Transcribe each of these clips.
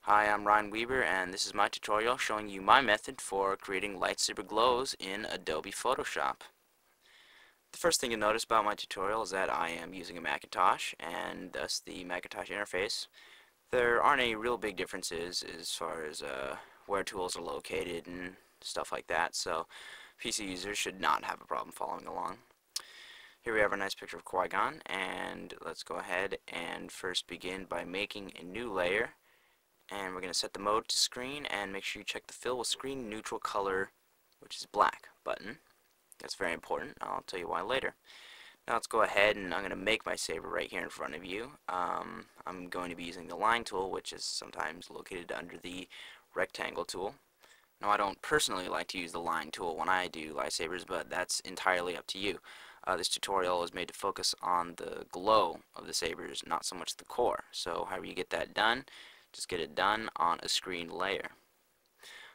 Hi, I'm Ryan Weber, and this is my tutorial showing you my method for creating lightsaber glows in Adobe Photoshop. The first thing you'll notice about my tutorial is that I am using a Macintosh, and thus the Macintosh interface. There aren't any real big differences as far as where tools are located and stuff like that, so PC users should not have a problem following along. Here we have a nice picture of Qui-Gon, and let's go ahead and first begin by making a new layer. And we're going to set the mode to screen and make sure you check the fill with screen neutral color, which is black button. That's very important. I'll tell you why later. Now let's go ahead and I'm going to make my saber right here in front of you. I'm going to be using the line tool, which is sometimes located under the rectangle tool. Now I don't personally like to use the line tool when I do lightsabers, but that's entirely up to you. This tutorial is made to focus on the glow of the sabers, not so much the core. So however you get that done, just get it done on a screen layer.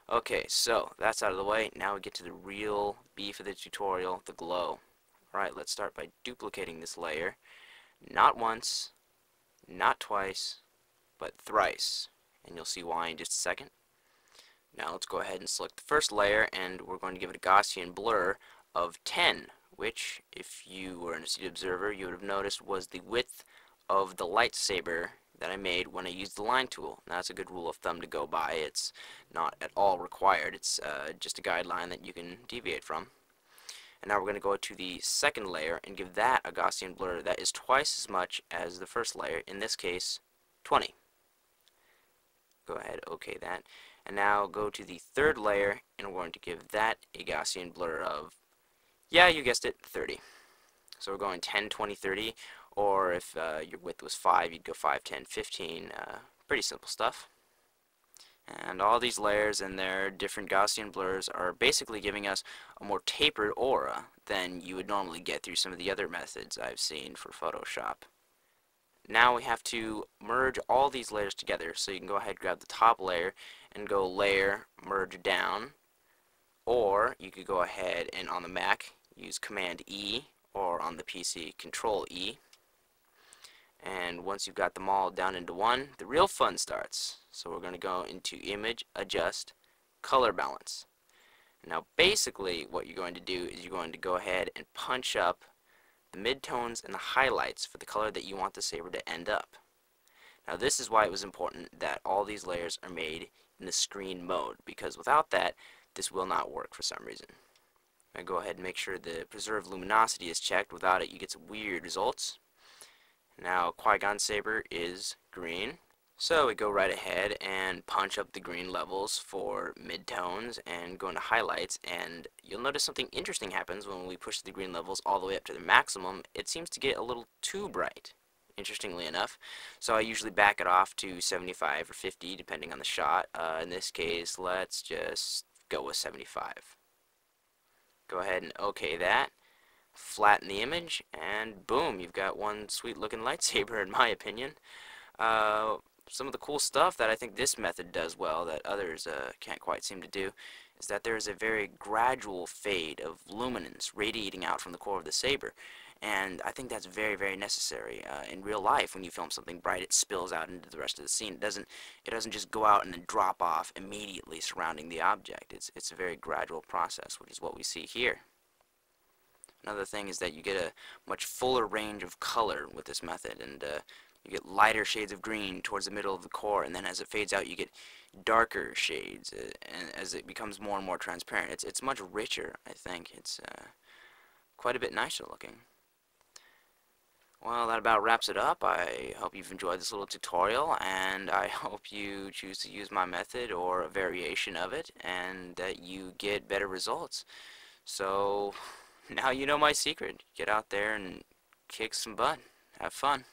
Okay, so that's out of the way. Now we get to the real beef of the tutorial, the glow. Alright, let's start by duplicating this layer. Not once, not twice, but thrice. And you'll see why in just a second. Now let's go ahead and select the first layer, and we're going to give it a Gaussian blur of 10, which, if you were an astute observer, you would have noticed was the width of the lightsaber that I made when I used the line tool. Now, that's a good rule of thumb to go by. It's not at all required. It's just a guideline that you can deviate from. And now we're going to go to the second layer and give that a Gaussian blur that is twice as much as the first layer, in this case 20. Go ahead, OK that. And now go to the third layer and we're going to give that a Gaussian blur of, yeah, you guessed it, 30. So we're going 10, 20, 30. Or if your width was 5, you'd go 5, 10, 15. Pretty simple stuff. And all these layers and their different Gaussian blurs are basically giving us a more tapered aura than you would normally get through some of the other methods I've seen for Photoshop. Now we have to merge all these layers together. So you can go ahead and grab the top layer and go Layer, Merge Down. Or you could go ahead and on the Mac use Command E, or on the PC Control E. And once you've got them all down into one, the real fun starts. So we're going to go into Image, Adjust, Color Balance. Now basically what you're going to do is you're going to go ahead and punch up the midtones and the highlights for the color that you want the saber to end up. Now this is why it was important that all these layers are made in the screen mode, because without that, this will not work for some reason. I go ahead and make sure the Preserve Luminosity is checked. Without it, you get some weird results. Now Qui-Gon's saber is green, so we go right ahead and punch up the green levels for midtones and go into highlights, and you'll notice something interesting happens when we push the green levels all the way up to the maximum. It seems to get a little too bright, interestingly enough, so I usually back it off to 75 or 50 depending on the shot. In this case, let's just go with 75. Go ahead and OK that. Flatten the image, and boom, you've got one sweet looking lightsaber in my opinion. Some of the cool stuff that I think this method does well that others can't quite seem to do is that there is a very gradual fade of luminance radiating out from the core of the saber, and I think that's very, very necessary. In real life, when you film something bright, it spills out into the rest of the scene. It doesn't just go out and then drop off immediately surrounding the object. It's a very gradual process, which is what we see here. Another thing is that you get a much fuller range of color with this method, and you get lighter shades of green towards the middle of the core, and then as it fades out you get darker shades, and as it becomes more and more transparent, it's much richer. I think it's quite a bit nicer looking. Well, that about wraps it up. I hope you've enjoyed this little tutorial, and I hope you choose to use my method or a variation of it, and that you get better results. So now you know my secret. Get out there and kick some butt. Have fun.